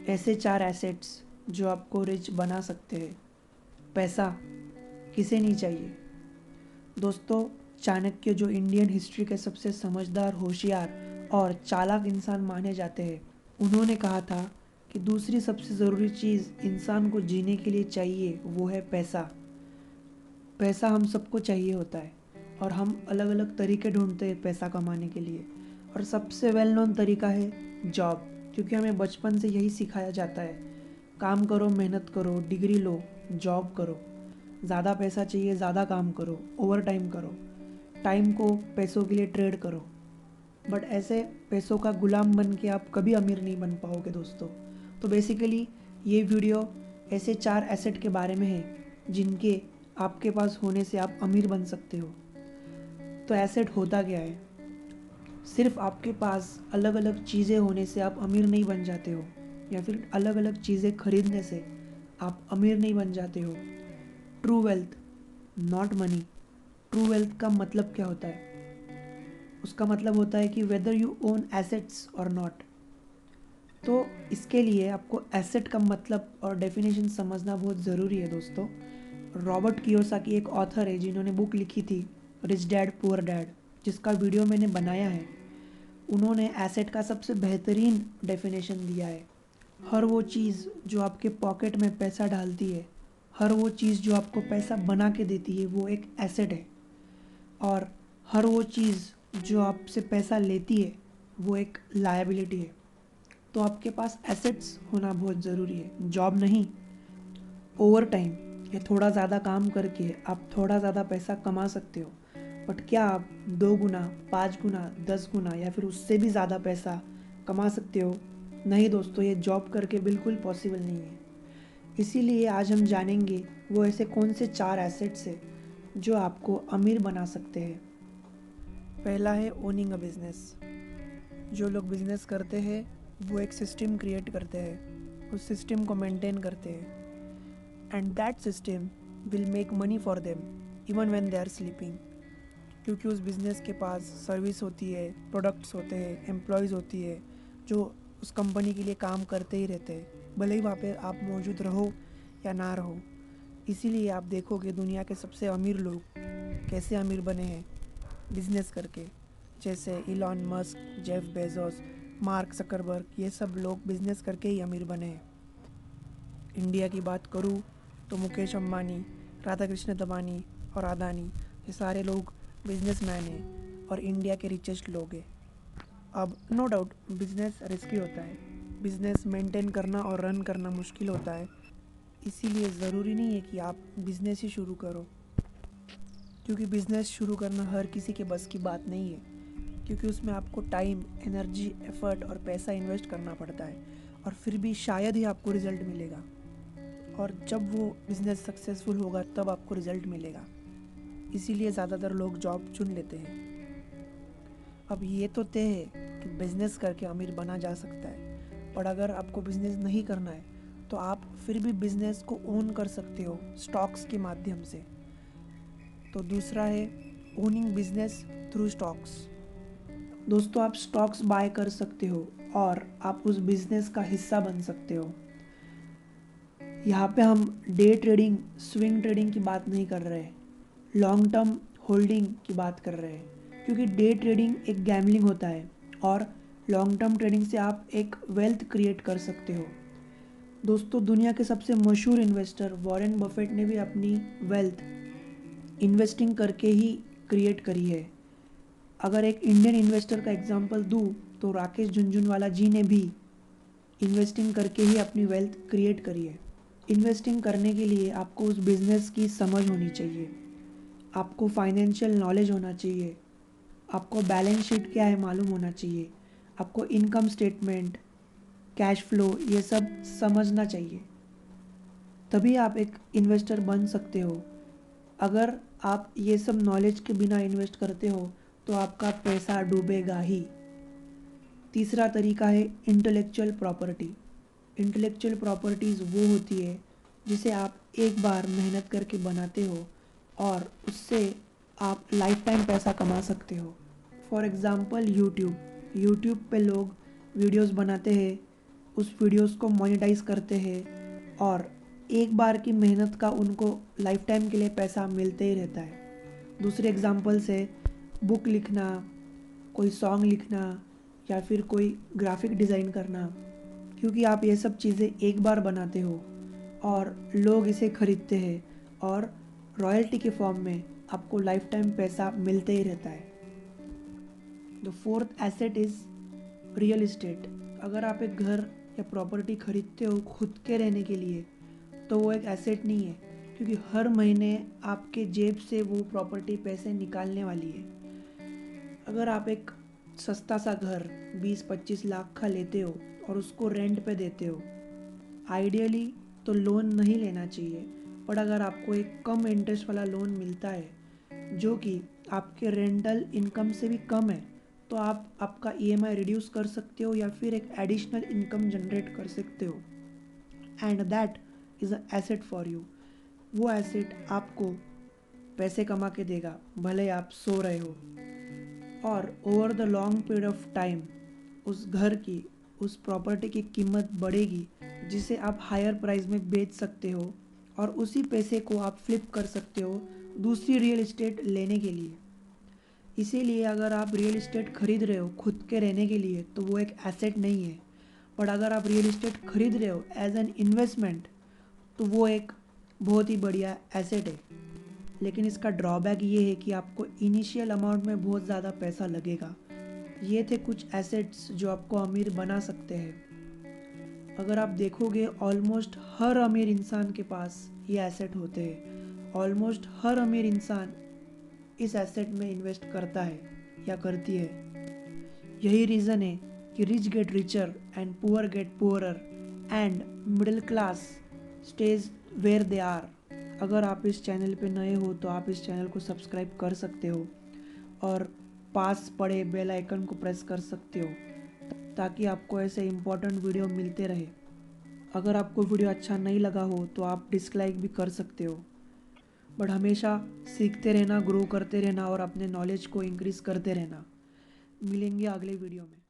ऐसे 4 एसेट्स जो आपको रिच बना सकते हैं। पैसा किसे नहीं चाहिए। दोस्तों, चाणक्य जो इंडियन हिस्ट्री के सबसे समझदार, होशियार और चालाक इंसान माने जाते हैं, उन्होंने कहा था कि दूसरी सबसे ज़रूरी चीज़ इंसान को जीने के लिए चाहिए वो है पैसा। पैसा हम सबको चाहिए होता है और हम अलग अलग तरीके ढूंढते हैं पैसा कमाने के लिए। और सबसे वेल नोन तरीका है जॉब, क्योंकि हमें बचपन से यही सिखाया जाता है, काम करो, मेहनत करो, डिग्री लो, जॉब करो, ज़्यादा पैसा चाहिए, ज़्यादा काम करो, ओवर टाइम करो, टाइम को पैसों के लिए ट्रेड करो। बट ऐसे पैसों का गुलाम बन के आप कभी अमीर नहीं बन पाओगे दोस्तों। तो बेसिकली ये वीडियो ऐसे 4 एसेट के बारे में है जिनके आपके पास होने से आप अमीर बन सकते हो। तो एसेट होता क्या है? सिर्फ आपके पास अलग अलग चीज़ें होने से आप अमीर नहीं बन जाते हो, या फिर अलग अलग चीज़ें खरीदने से आप अमीर नहीं बन जाते हो। True wealth, not money. True wealth का मतलब क्या होता है? उसका मतलब होता है कि वेदर यू ओन एसेट्स और नॉट। तो इसके लिए आपको एसेट का मतलब और डेफिनेशन समझना बहुत ज़रूरी है दोस्तों। रॉबर्ट कियोसाकी एक ऑथर है जिन्होंने बुक लिखी थी रिच डैड पुअर डैड, जिसका वीडियो मैंने बनाया है। उन्होंने एसेट का सबसे बेहतरीन डेफिनेशन दिया है। हर वो चीज़ जो आपके पॉकेट में पैसा डालती है, हर वो चीज़ जो आपको पैसा बना के देती है, वो एक एसेट है। और हर वो चीज़ जो आपसे पैसा लेती है, वो एक लायबिलिटी है। तो आपके पास एसेट्स होना बहुत ज़रूरी है, जॉब नहीं। ओवर टाइम या थोड़ा ज़्यादा काम करके आप थोड़ा ज़्यादा पैसा कमा सकते हो, बट क्या आप 2 गुना, 5 गुना, 10 गुना या फिर उससे भी ज़्यादा पैसा कमा सकते हो? नहीं दोस्तों, ये जॉब करके बिल्कुल पॉसिबल नहीं है। इसीलिए आज हम जानेंगे वो ऐसे कौन से 4 एसेट्स हैं जो आपको अमीर बना सकते हैं। पहला है ओनिंग अ बिजनेस। जो लोग बिजनेस करते हैं वो एक सिस्टम क्रिएट करते हैं, उस सिस्टम को मेंटेन करते हैं, and that system will make money for them even when they are sleeping. क्योंकि उस बिज़नेस के पास सर्विस होती है, प्रोडक्ट्स होते हैं, एम्प्लॉयज़ होती है जो उस कंपनी के लिए काम करते ही रहते हैं, भले ही वहाँ पे आप मौजूद रहो या ना रहो। इसीलिए आप देखोगे दुनिया के सबसे अमीर लोग कैसे अमीर बने हैं, बिजनेस करके। जैसे Elon Musk, Jeff Bezos, mark Zuckerberg, ये सब लोग बिजनेस करके ही अमीर बने हैं। इंडिया की बात करूँ तो मुकेश अंबानी, राधा कृष्ण दमानी और अदानी, ये सारे लोग बिजनेसमैन हैं और इंडिया के रिचेस्ट लोग हैं। अब नो डाउट बिजनेस रिस्की होता है, बिजनेस मेंटेन करना और रन करना मुश्किल होता है। इसीलिए ज़रूरी नहीं है कि आप बिज़नेस ही शुरू करो, क्योंकि बिज़नेस शुरू करना हर किसी के बस की बात नहीं है। क्योंकि उसमें आपको टाइम, एनर्जी, एफर्ट और पैसा इन्वेस्ट करना पड़ता है, और फिर भी शायद ही आपको रिज़ल्ट मिलेगा। और जब वो बिज़नेस सक्सेसफुल होगा तब आपको रिज़ल्ट मिलेगा। इसीलिए ज़्यादातर लोग जॉब चुन लेते हैं। अब ये तो तय है कि बिज़नेस करके अमीर बना जा सकता है, पर अगर आपको बिज़नेस नहीं करना है तो आप फिर भी बिज़नेस को ओन कर सकते हो स्टॉक्स के माध्यम से। तो दूसरा है ओनिंग बिजनेस थ्रू स्टॉक्स। दोस्तों, आप स्टॉक्स बाय कर सकते हो और आप उस बिजनेस का हिस्सा बन सकते हो। यहाँ पे हम डे ट्रेडिंग, स्विंग ट्रेडिंग की बात नहीं कर रहे, लॉन्ग टर्म होल्डिंग की बात कर रहे हैं। क्योंकि डे ट्रेडिंग एक गैमलिंग होता है और लॉन्ग टर्म ट्रेडिंग से आप एक वेल्थ क्रिएट कर सकते हो। दोस्तों, दुनिया के सबसे मशहूर इन्वेस्टर वॉरेन बफेट ने भी अपनी वेल्थ इन्वेस्टिंग करके ही क्रिएट करी है। अगर एक इंडियन इन्वेस्टर का एग्जांपल दूँ तो राकेश झुनझुनवाला जी ने भी इन्वेस्टिंग करके ही अपनी वेल्थ क्रिएट करी है। इन्वेस्टिंग करने के लिए आपको उस बिज़नेस की समझ होनी चाहिए, आपको फाइनेंशियल नॉलेज होना चाहिए, आपको बैलेंस शीट क्या है मालूम होना चाहिए, आपको इनकम स्टेटमेंट, कैश फ्लो, ये सब समझना चाहिए। तभी आप एक इन्वेस्टर बन सकते हो। अगर आप ये सब नॉलेज के बिना इन्वेस्ट करते हो तो आपका पैसा डूबेगा ही। तीसरा तरीका है इंटेलेक्चुअल प्रॉपर्टी। इंटेलेक्चुअल प्रॉपर्टीज़ वो होती है जिसे आप एक बार मेहनत करके बनाते हो और उससे आप लाइफ टाइम पैसा कमा सकते हो। फॉर एग्ज़ाम्पल यूट्यूब पे लोग वीडियोस बनाते हैं, उस वीडियोस को मोनेटाइज करते हैं और एक बार की मेहनत का उनको लाइफ टाइम के लिए पैसा मिलते ही रहता है। दूसरे एग्जांपल्स है बुक लिखना, कोई सॉन्ग लिखना या फिर कोई ग्राफिक डिज़ाइन करना, क्योंकि आप ये सब चीज़ें एक बार बनाते हो और लोग इसे खरीदते हैं और रॉयल्टी के फॉर्म में आपको लाइफ टाइम पैसा मिलते ही रहता है। The fourth asset is real estate. अगर आप एक घर या प्रॉपर्टी खरीदते हो खुद के रहने के लिए तो वो एक एसेट नहीं है, क्योंकि हर महीने आपके जेब से वो प्रॉपर्टी पैसे निकालने वाली है। अगर आप एक सस्ता सा घर 20-25 लाख का लेते हो और उसको रेंट पे देते हो, आइडियली तो लोन नहीं लेना चाहिए, पर अगर आपको एक कम इंटरेस्ट वाला लोन मिलता है जो कि आपके रेंटल इनकम से भी कम है, तो आप आपका ईएमआई रिड्यूस कर सकते हो या फिर एक एडिशनल इनकम जनरेट कर सकते हो। And that is a asset for you. वो एसेट आपको पैसे कमा के देगा भले आप सो रहे हो। और over the long period of time उस घर की, उस प्रॉपर्टी की कीमत बढ़ेगी, जिसे आप हायर प्राइस में बेच सकते हो और उसी पैसे को आप फ्लिप कर सकते हो दूसरी रियल इस्टेट लेने के लिए। इसीलिए अगर आप रियल इस्टेट खरीद रहे हो खुद के रहने के लिए तो वो एक एसेट नहीं है, पर अगर आप रियल इस्टेट खरीद रहे हो एज एन इन्वेस्टमेंट तो वो एक बहुत ही बढ़िया एसेट है। लेकिन इसका ड्रॉबैक ये है कि आपको इनिशियल अमाउंट में बहुत ज़्यादा पैसा लगेगा। ये थे कुछ एसेट्स जो आपको अमीर बना सकते हैं। अगर आप देखोगे ऑलमोस्ट हर अमीर इंसान के पास ये एसेट होते हैं। ऑलमोस्ट हर अमीर इंसान इस एसेट में इन्वेस्ट करता है या करती है। यही रीज़न है कि rich get richer and poor get poorer and middle class stage where they are. अगर आप इस चैनल पे नए हो तो आप इस चैनल को सब्सक्राइब कर सकते हो और पास पड़े बेल आइकन को प्रेस कर सकते हो ताकि आपको ऐसे इम्पोर्टेंट वीडियो मिलते रहे। अगर आपको वीडियो अच्छा नहीं लगा हो तो आप डिसलाइक भी कर सकते हो, बट हमेशा सीखते रहना, ग्रो करते रहना और अपने नॉलेज को इंक्रीज़ करते रहना। मिलेंगे अगले वीडियो में।